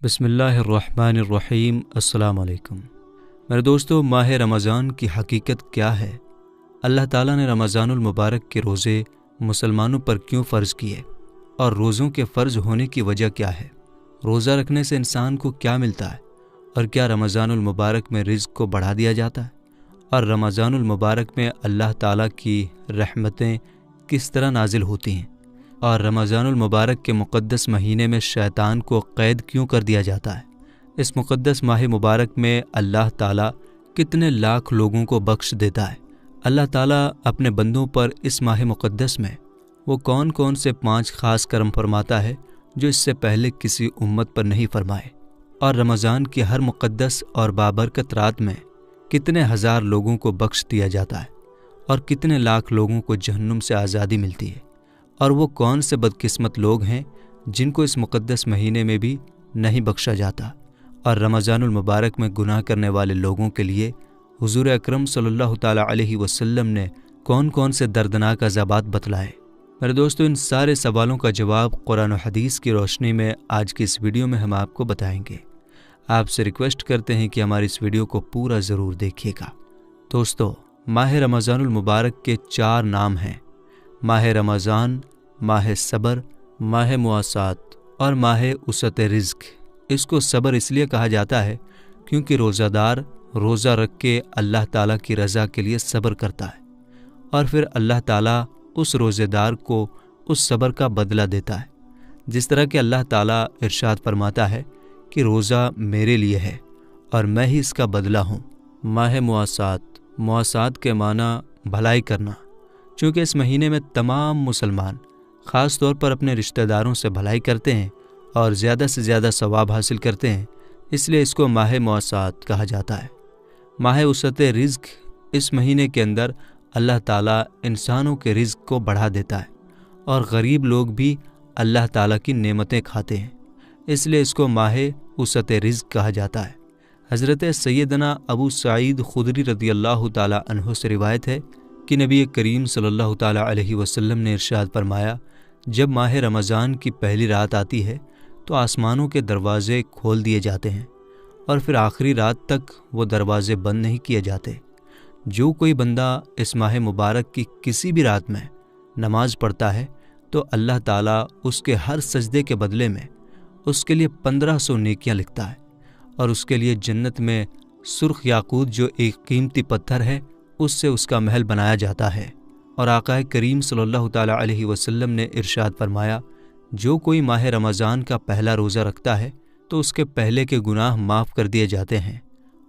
بسم اللہ الرحمن الرحیم۔ السلام علیکم میرے دوستو، ماہ رمضان کی حقیقت کیا ہے؟ اللہ تعالیٰ نے رمضان المبارک کے روزے مسلمانوں پر کیوں فرض کیے اور روزوں کے فرض ہونے کی وجہ کیا ہے؟ روزہ رکھنے سے انسان کو کیا ملتا ہے؟ اور کیا رمضان المبارک میں رزق کو بڑھا دیا جاتا ہے؟ اور رمضان المبارک میں اللہ تعالیٰ کی رحمتیں کس طرح نازل ہوتی ہیں؟ اور رمضان المبارک کے مقدس مہینے میں شیطان کو قید کیوں کر دیا جاتا ہے؟ اس مقدس ماہ مبارک میں اللہ تعالیٰ کتنے لاکھ لوگوں کو بخش دیتا ہے؟ اللہ تعالیٰ اپنے بندوں پر اس ماہ مقدس میں وہ کون کون سے 5 خاص کرم فرماتا ہے جو اس سے پہلے کسی امت پر نہیں فرمائے؟ اور رمضان کی ہر مقدس اور بابرکت رات میں کتنے ہزار لوگوں کو بخش دیا جاتا ہے اور کتنے لاکھ لوگوں کو جہنم سے آزادی ملتی ہے؟ اور وہ کون سے بدقسمت لوگ ہیں جن کو اس مقدس مہینے میں بھی نہیں بخشا جاتا؟ اور رمضان المبارک میں گناہ کرنے والے لوگوں کے لیے حضور اکرم صلی اللہ تعالیٰ علیہ وسلم نے کون کون سے دردناک عذابات بتلائے؟ میرے دوستو، ان سارے سوالوں کا جواب قرآن و حدیث کی روشنی میں آج کی اس ویڈیو میں ہم آپ کو بتائیں گے۔ آپ سے ریکویسٹ کرتے ہیں کہ ہماری اس ویڈیو کو پورا ضرور دیکھیے گا۔ دوستو، ماہ رمضان المبارک کے 4 نام ہیں: ماہ رمضان، ماہ صبر، ماہ مواسات اور ماہ وسعت رزق۔ اس کو صبر اس لیے کہا جاتا ہے کیونکہ روزہ دار روزہ رکھ کے اللہ تعالیٰ کی رضا کے لیے صبر کرتا ہے، اور پھر اللہ تعالیٰ اس روزے دار کو اس صبر کا بدلہ دیتا ہے، جس طرح کہ اللہ تعالیٰ ارشاد فرماتا ہے کہ روزہ میرے لیے ہے اور میں ہی اس کا بدلہ ہوں۔ ماہ مواسات، مواسات کے معنی بھلائی کرنا۔ چونکہ اس مہینے میں تمام مسلمان خاص طور پر اپنے رشتہ داروں سے بھلائی کرتے ہیں اور زیادہ سے زیادہ ثواب حاصل کرتے ہیں، اس لیے اس کو ماہ مواسات کہا جاتا ہے۔ ماہ وسعت رزق، اس مہینے کے اندر اللہ تعالیٰ انسانوں کے رزق کو بڑھا دیتا ہے اور غریب لوگ بھی اللہ تعالیٰ کی نعمتیں کھاتے ہیں، اس لیے اس کو ماہ وسعت رزق کہا جاتا ہے۔ حضرت سیدنا ابو سعید خدری رضی اللہ تعالیٰ عنہ سے روایت ہے کہ نبی کریم صلی اللہ تعالیٰ علیہ وسلم نے ارشاد فرمایا، جب ماہ رمضان کی پہلی رات آتی ہے تو آسمانوں کے دروازے کھول دیے جاتے ہیں اور پھر آخری رات تک وہ دروازے بند نہیں کیے جاتے۔ جو کوئی بندہ اس ماہ مبارک کی کسی بھی رات میں نماز پڑھتا ہے تو اللہ تعالیٰ اس کے ہر سجدے کے بدلے میں اس کے لیے 1500 نیکیاں لکھتا ہے، اور اس کے لیے جنت میں سرخ یاقوت جو ایک قیمتی پتھر ہے اس سے اس کا محل بنایا جاتا ہے۔ اور آقا کریم صلی اللہ تعالیٰ علیہ وسلم نے ارشاد فرمایا، جو کوئی ماہ رمضان کا پہلا روزہ رکھتا ہے تو اس کے پہلے کے گناہ معاف کر دیے جاتے ہیں،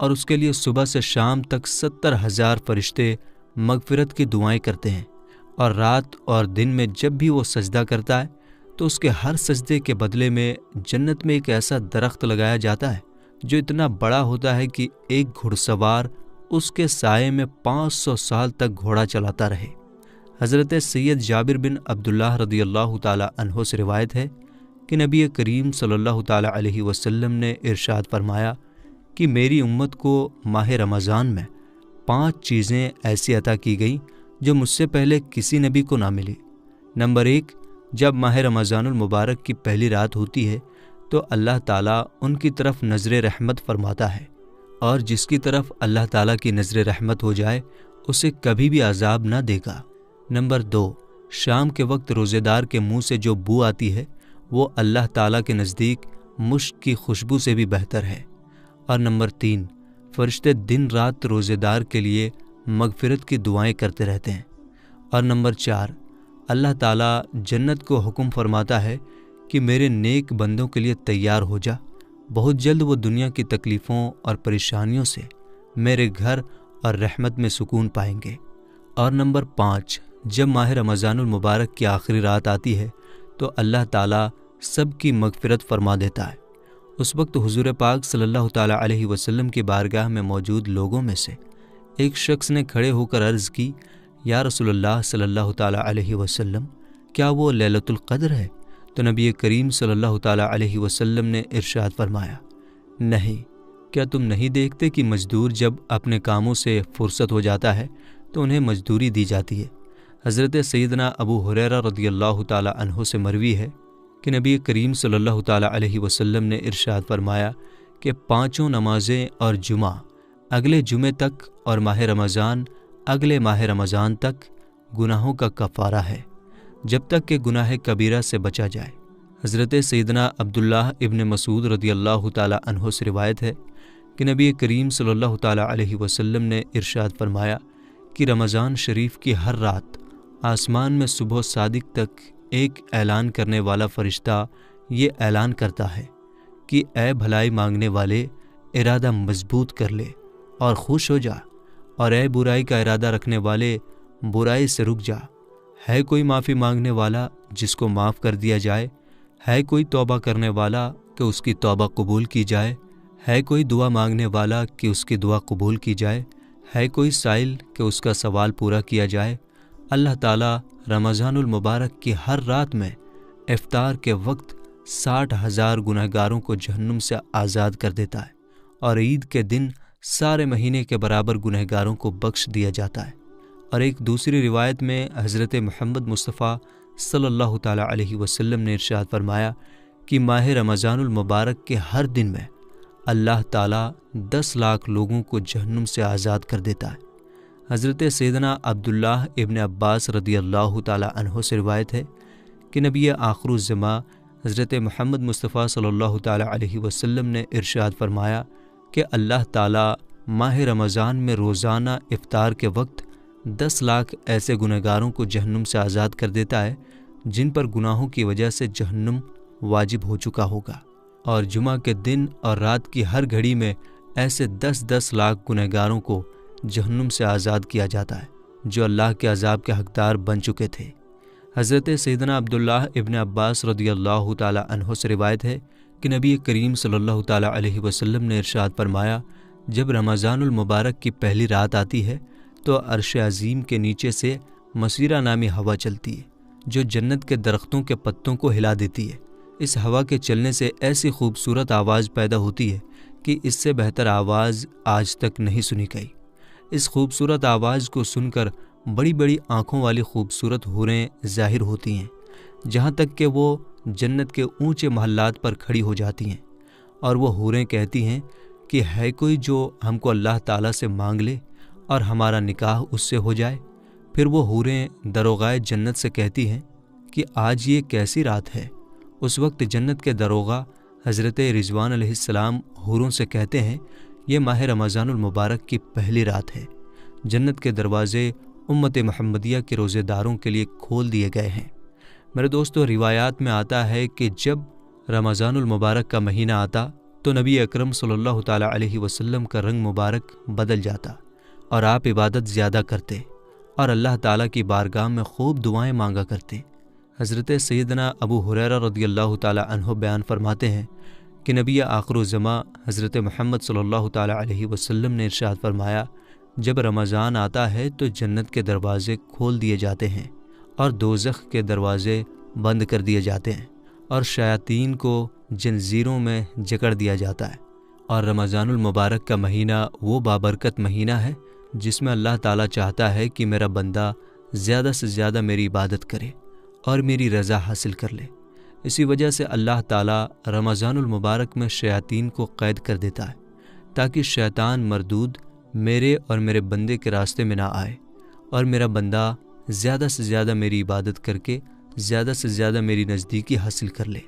اور اس کے لیے صبح سے شام تک 70,000 فرشتے مغفرت کی دعائیں کرتے ہیں، اور رات اور دن میں جب بھی وہ سجدہ کرتا ہے تو اس کے ہر سجدے کے بدلے میں جنت میں ایک ایسا درخت لگایا جاتا ہے جو اتنا بڑا ہوتا ہے کہ ایک گھڑ سوار اس کے سائے میں 500 سال تک گھوڑا چلاتا رہے۔ حضرت سید جابر بن عبداللہ رضی اللہ تعالیٰ عنہ سے روایت ہے کہ نبی کریم صلی اللہ تعالیٰ علیہ وسلم نے ارشاد فرمایا کہ میری امت کو ماہ رمضان میں 5 چیزیں ایسی عطا کی گئیں جو مجھ سے پہلے کسی نبی کو نہ ملی۔ نمبر 1، جب ماہ رمضان المبارک کی پہلی رات ہوتی ہے تو اللہ تعالیٰ ان کی طرف نظر رحمت فرماتا ہے، اور جس کی طرف اللہ تعالیٰ کی نظر رحمت ہو جائے اسے کبھی بھی عذاب نہ دے گا۔ نمبر 2، شام کے وقت روزے دار کے منہ سے جو بو آتی ہے وہ اللہ تعالیٰ کے نزدیک مشک کی خوشبو سے بھی بہتر ہے۔ اور نمبر 3، فرشتے دن رات روزے دار کے لیے مغفرت کی دعائیں کرتے رہتے ہیں۔ اور نمبر 4، اللہ تعالیٰ جنت کو حکم فرماتا ہے کہ میرے نیک بندوں کے لیے تیار ہو جا، بہت جلد وہ دنیا کی تکلیفوں اور پریشانیوں سے میرے گھر اور رحمت میں سکون پائیں گے۔ اور نمبر 5، جب ماہ رمضان المبارک کی آخری رات آتی ہے تو اللہ تعالیٰ سب کی مغفرت فرما دیتا ہے۔ اس وقت حضور پاک صلی اللہ تعالیٰ علیہ وسلم کی بارگاہ میں موجود لوگوں میں سے ایک شخص نے کھڑے ہو کر عرض کی، یا رسول اللہ صلی اللہ تعالیٰ علیہ وسلم، کیا وہ لیلۃ القدر ہے؟ تو نبی کریم صلی اللہ تعالیٰ علیہ وسلم نے ارشاد فرمایا، نہیں، کیا تم نہیں دیکھتے کہ مزدور جب اپنے کاموں سے فرصت ہو جاتا ہے تو انہیں مزدوری دی جاتی ہے؟ حضرت سیدنا ابو ہریرہ رضی اللہ تعالیٰ عنہ سے مروی ہے کہ نبی کریم صلی اللہ تعالیٰ علیہ وسلم نے ارشاد فرمایا کہ 5 نمازیں اور جمعہ اگلے جمعے تک اور ماہ رمضان اگلے ماہ رمضان تک گناہوں کا کفارہ ہے، جب تک کہ گناہ کبیرہ سے بچا جائے۔ حضرت سیدنا عبداللہ ابن مسعود رضی اللہ تعالیٰ عنہ سے روایت ہے کہ نبی کریم صلی اللہ تعالیٰ علیہ وسلم نے ارشاد فرمایا کہ رمضان شریف کی ہر رات آسمان میں صبح صادق تک ایک اعلان کرنے والا فرشتہ یہ اعلان کرتا ہے کہ اے بھلائی مانگنے والے، ارادہ مضبوط کر لے اور خوش ہو جا، اور اے برائی کا ارادہ رکھنے والے، برائی سے رک جا۔ ہے کوئی معافی مانگنے والا جس کو معاف کر دیا جائے؟ ہے کوئی توبہ کرنے والا کہ اس کی توبہ قبول کی جائے؟ ہے کوئی دعا مانگنے والا کہ اس کی دعا قبول کی جائے؟ ہے کوئی سائل کہ اس کا سوال پورا کیا جائے؟ اللہ تعالیٰ رمضان المبارک کی ہر رات میں افطار کے وقت 60,000 گنہگاروں کو جہنم سے آزاد کر دیتا ہے، اور عید کے دن سارے مہینے کے برابر گنہگاروں کو بخش دیا جاتا ہے۔ اور ایک دوسری روایت میں حضرت محمد مصطفیٰ صلی اللہ تعالیٰ علیہ وسلم نے ارشاد فرمایا کہ ماہ رمضان المبارک کے ہر دن میں اللہ تعالیٰ 10 لاکھ لوگوں کو جہنم سے آزاد کر دیتا ہے۔ حضرت سیدنا عبداللہ ابن عباس رضی اللہ تعالیٰ عنہ سے روایت ہے کہ نبی آخر الزماں حضرت محمد مصطفیٰ صلی اللہ تعالیٰ علیہ وسلم نے ارشاد فرمایا کہ اللہ تعالیٰ ماہ رمضان میں روزانہ افطار کے وقت 10 لاکھ ایسے گنہگاروں کو جہنم سے آزاد کر دیتا ہے جن پر گناہوں کی وجہ سے جہنم واجب ہو چکا ہوگا، اور جمعہ کے دن اور رات کی ہر گھڑی میں ایسے 10 لاکھ گنہگاروں کو جہنم سے آزاد کیا جاتا ہے جو اللہ کے عذاب کے حقدار بن چکے تھے۔ حضرت سیدنا عبداللہ ابن عباس رضی اللہ تعالیٰ عنہ سے روایت ہے کہ نبی کریم صلی اللہ تعالیٰ علیہ وسلم نے ارشاد فرمایا، جب رمضان المبارک کی پہلی رات آتی ہے تو عرش عظیم کے نیچے سے مسیرہ نامی ہوا چلتی ہے جو جنت کے درختوں کے پتوں کو ہلا دیتی ہے۔ اس ہوا کے چلنے سے ایسی خوبصورت آواز پیدا ہوتی ہے کہ اس سے بہتر آواز آج تک نہیں سنی گئی۔ اس خوبصورت آواز کو سن کر بڑی بڑی آنکھوں والی خوبصورت حوریں ظاہر ہوتی ہیں، جہاں تک کہ وہ جنت کے اونچے محلات پر کھڑی ہو جاتی ہیں، اور وہ حوریں کہتی ہیں کہ ہے کوئی جو ہم کو اللہ تعالیٰ سے مانگ لے اور ہمارا نکاح اس سے ہو جائے۔ پھر وہ حوریں دروغائے جنت سے کہتی ہیں کہ آج یہ کیسی رات ہے۔ اس وقت جنت کے دروغہ حضرت رضوان علیہ السلام حوروں سے کہتے ہیں، یہ ماہ رمضان المبارک کی پہلی رات ہے، جنت کے دروازے امت محمدیہ کے روزے داروں کے لیے کھول دیے گئے ہیں۔ میرے دوستو، روایات میں آتا ہے کہ جب رمضان المبارک کا مہینہ آتا تو نبی اکرم صلی اللہ تعالیٰ علیہ وسلم کا رنگ مبارک بدل جاتا اور آپ عبادت زیادہ کرتے اور اللہ تعالیٰ کی بارگاہ میں خوب دعائیں مانگا کرتے۔ حضرت سیدنا ابو ہریرہ رضی اللہ تعالیٰ عنہ بیان فرماتے ہیں کہ نبی آخر الزماں حضرت محمد صلی اللہ تعالیٰ علیہ وسلم نے ارشاد فرمایا، جب رمضان آتا ہے تو جنت کے دروازے کھول دیے جاتے ہیں اور دوزخ کے دروازے بند کر دیے جاتے ہیں، اور شیاطین کو جنزیروں میں جکڑ دیا جاتا ہے۔ اور رمضان المبارک کا مہینہ وہ بابرکت مہینہ ہے جس میں اللہ تعالیٰ چاہتا ہے کہ میرا بندہ زیادہ سے زیادہ میری عبادت کرے اور میری رضا حاصل کر لے۔ اسی وجہ سے اللہ تعالیٰ رمضان المبارک میں شیاطین کو قید کر دیتا ہے تاکہ شیطان مردود میرے اور میرے بندے کے راستے میں نہ آئے، اور میرا بندہ زیادہ سے زیادہ میری عبادت کر کے زیادہ سے زیادہ میری نزدیکی حاصل کر لے۔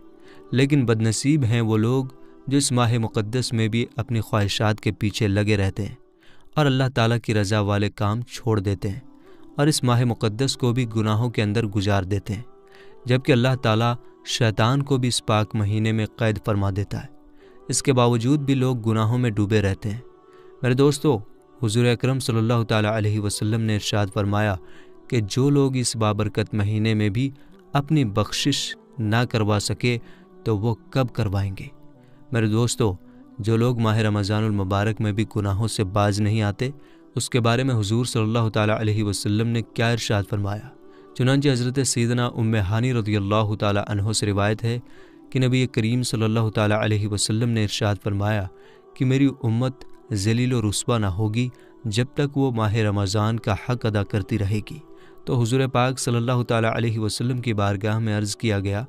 لیکن بدنصیب ہیں وہ لوگ جو اس ماہ مقدس میں بھی اپنی خواہشات کے پیچھے لگے رہتے ہیں اور اللہ تعالیٰ کی رضا والے کام چھوڑ دیتے ہیں، اور اس ماہ مقدس کو بھی گناہوں کے اندر گزار دیتے ہیں، جبکہ اللہ تعالیٰ شیطان کو بھی اس پاک مہینے میں قید فرما دیتا ہے۔ اس کے باوجود بھی لوگ گناہوں میں ڈوبے رہتے ہیں۔ میرے دوستو، حضور اکرم صلی اللہ تعالیٰ علیہ وسلم نے ارشاد فرمایا کہ جو لوگ اس بابرکت مہینے میں بھی اپنی بخشش نہ کروا سکے تو وہ کب کروائیں گے؟ میرے دوستو، جو لوگ ماہ رمضان المبارک میں بھی گناہوں سے باز نہیں آتے، اس کے بارے میں حضور صلی اللہ تعالیٰ علیہ وسلم نے کیا ارشاد فرمایا؟ چنانچہ حضرت سیدنا ام ہانی رضی اللہ تعالیٰ عنہ سے روایت ہے کہ نبی کریم صلی اللہ تعالیٰ علیہ وسلم نے ارشاد فرمایا کہ میری امت ذلیل و رسوا نہ ہوگی جب تک وہ ماہ رمضان کا حق ادا کرتی رہے گی۔ تو حضور پاک صلی اللہ تعالیٰ علیہ وسلم کی بارگاہ میں عرض کیا گیا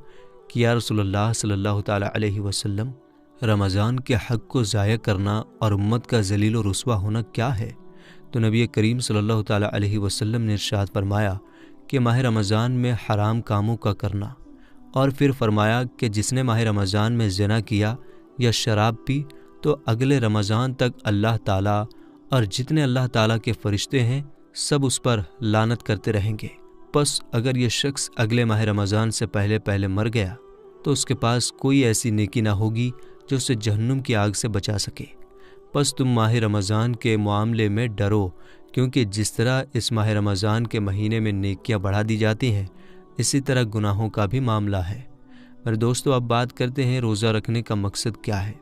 کہ یا رسول اللہ صلی اللہ تعالیٰ علیہ وسلم، رمضان کے حق کو ضائع کرنا اور امت کا ذلیل و رسوا ہونا کیا ہے؟ تو نبی کریم صلی اللہ تعالیٰ علیہ وسلم نے ارشاد فرمایا کہ ماہ رمضان میں حرام کاموں کا کرنا، اور پھر فرمایا کہ جس نے ماہ رمضان میں زنا کیا یا شراب پی تو اگلے رمضان تک اللہ تعالیٰ اور جتنے اللہ تعالیٰ کے فرشتے ہیں سب اس پر لعنت کرتے رہیں گے۔ پس اگر یہ شخص اگلے ماہ رمضان سے پہلے مر گیا تو اس کے پاس کوئی ایسی نیکی نہ ہوگی جو اسے جہنم کی آگ سے بچا سکے۔ پس تم ماہ رمضان کے معاملے میں ڈرو، کیونکہ جس طرح اس ماہ رمضان کے مہینے میں نیکیاں بڑھا دی جاتی ہیں، اسی طرح گناہوں کا بھی معاملہ ہے۔ میرے دوستو، اب بات کرتے ہیں روزہ رکھنے کا مقصد کیا ہے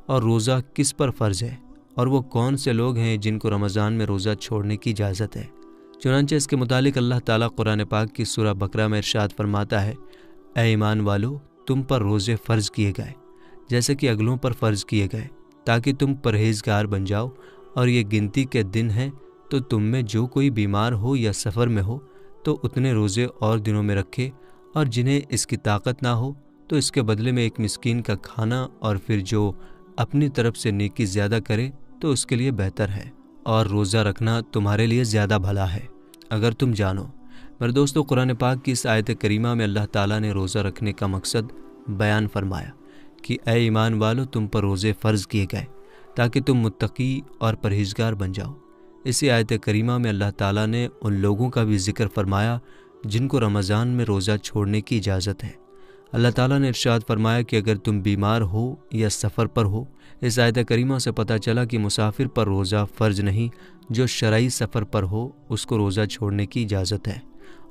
اور روزہ کس پر فرض ہے، اور وہ کون سے لوگ ہیں جن کو رمضان میں روزہ چھوڑنے کی اجازت ہے۔ چنانچہ اس کے متعلق اللہ تعالیٰ قرآن پاک کی سورہ بقرہ میں ارشاد فرماتا ہے، اے ایمان والو، تم پر روزے فرض کیے گئے جیسے کہ اگلوں پر فرض کیے گئے، تاکہ تم پرہیزگار بن جاؤ، اور یہ گنتی کے دن ہیں، تو تم میں جو کوئی بیمار ہو یا سفر میں ہو تو اتنے روزے اور دنوں میں رکھے، اور جنہیں اس کی طاقت نہ ہو تو اس کے بدلے میں ایک مسکین کا کھانا، اور پھر جو اپنی طرف سے نیکی زیادہ کرے تو اس کے لیے بہتر ہے، اور روزہ رکھنا تمہارے لیے زیادہ بھلا ہے اگر تم جانو۔ میرے دوستو، قرآن پاک کی اس آیت کریمہ میں اللہ تعالیٰ نے روزہ رکھنے کا مقصد بیان فرمایا کہ اے ایمان والو، تم پر روزے فرض کیے گئے تاکہ تم متقی اور پرہیزگار بن جاؤ۔ اسی آیت کریمہ میں اللہ تعالیٰ نے ان لوگوں کا بھی ذکر فرمایا جن کو رمضان میں روزہ چھوڑنے کی اجازت ہے۔ اللہ تعالیٰ نے ارشاد فرمایا کہ اگر تم بیمار ہو یا سفر پر ہو۔ اس آیت کریمہ سے پتہ چلا کہ مسافر پر روزہ فرض نہیں، جو شرعی سفر پر ہو اس کو روزہ چھوڑنے کی اجازت ہے،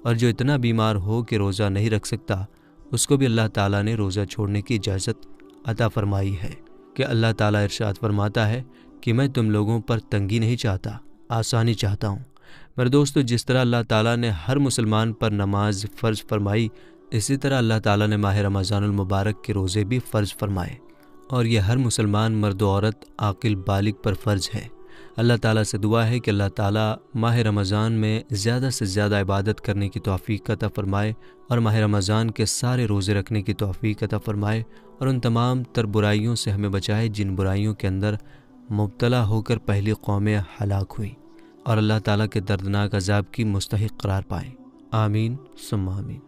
اور جو اتنا بیمار ہو کہ روزہ نہیں رکھ سکتا اس کو بھی اللہ تعالیٰ نے روزہ چھوڑنے کی اجازت عطا فرمائی ہے۔ کہ اللہ تعالیٰ ارشاد فرماتا ہے کہ میں تم لوگوں پر تنگی نہیں چاہتا، آسانی چاہتا ہوں۔ میرے دوستو، جس طرح اللہ تعالیٰ نے ہر مسلمان پر نماز فرض فرمائی، اسی طرح اللہ تعالیٰ نے ماہ رمضان المبارک کے روزے بھی فرض فرمائے، اور یہ ہر مسلمان مرد و عورت عاقل بالغ پر فرض ہے۔ اللہ تعالیٰ سے دعا ہے کہ اللہ تعالیٰ ماہ رمضان میں زیادہ سے زیادہ عبادت کرنے کی توفیق عطا فرمائے، اور ماہ رمضان کے سارے روزے رکھنے کی توفیق عطا فرمائے، اور ان تمام تر برائیوں سے ہمیں بچائے جن برائیوں کے اندر مبتلا ہو کر پہلی قومیں ہلاک ہوئیں، اور اللہ تعالیٰ کے دردناک عذاب کی مستحق قرار پائیں۔ آمین ثم آمین۔